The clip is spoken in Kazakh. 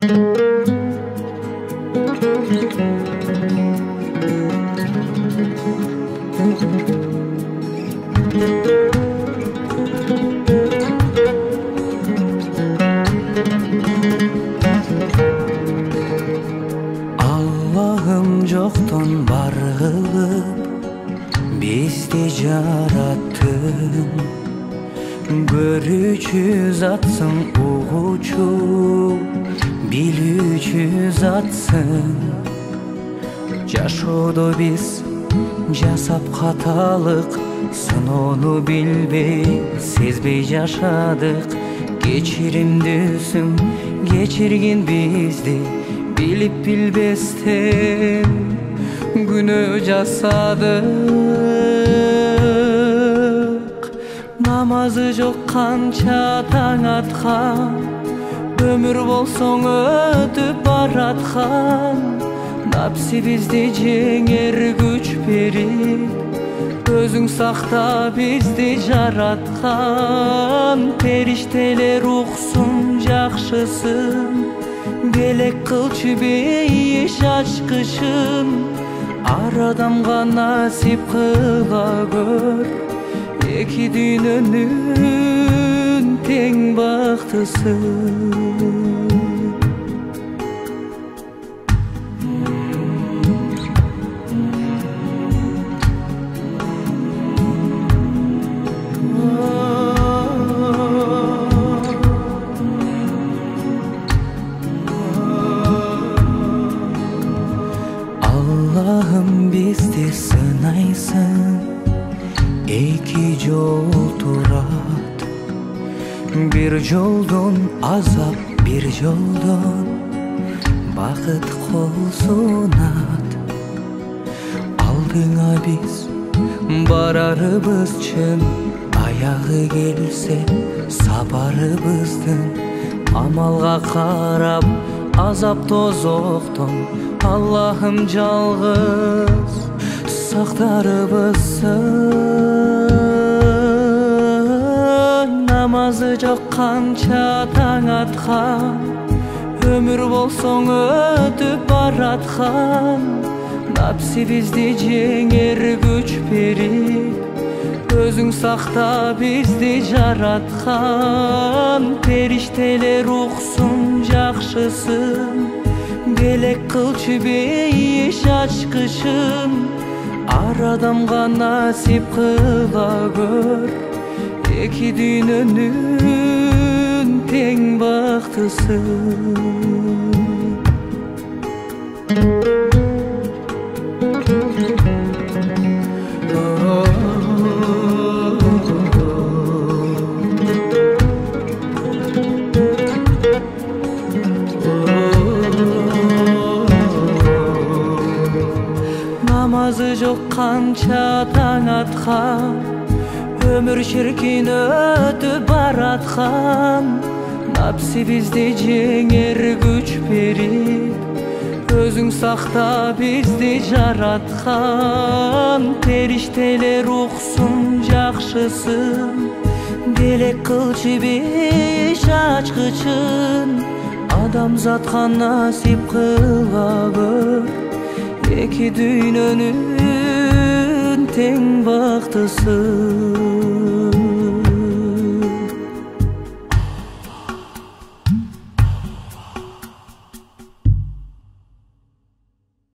Allah'ım jokton var kılıp bizdi jarattın. Görücü zatsın, uğucu bilücü zatsın. Жашоодо биз жасап каталык, сыноону билбей сезбей жашадык. Кечиримдүүсүң кечиргин бизди билип билбестен күнөө жасадык. Намазы жок канча таң аткан, өмүр болсоң өтүп бараткан. Напси бизди жеңер күч берип, өзүң сакта бизди жараткан. Периштелер уксун жакшысын, белек кылчы бейиш ачкычын. Ар адамга насип кыла көр, эки дүйнөнүн тең бактысын. Allah'ım bizdi sınaysın, iki yol turat. Bir yoldan azap, bir yoldan bakıt kol sunat. Aldığına biz bararыбызчын, аяғы келсе сабарыбыздын. Амалға қарап азап тозоктон Allah'ım жалгыз сактарыбызсын. Намазы жок канча таң аткан, өмүр болсоң өтүп бараткан. Напси бизди жеңер күч берип, өзүң сакта бизди жараткан. Периштелер уксун жакшысын, белек кылчы бейиш ачкычын. Ар адамга насип кыла көр, эки дүйнөнүн тең бактысын. Namazı jok kanча таң аткан, өмүр ширкин өтүп бараткан. Напси бизди жеңер күч берип, өзүң сакта бизди жараткан. Периштелер уксун жакшысын, белек кылчы бейиш ачкычын. Адамзатка насип кыла көр, эки дүйнөнүн тең бактысын.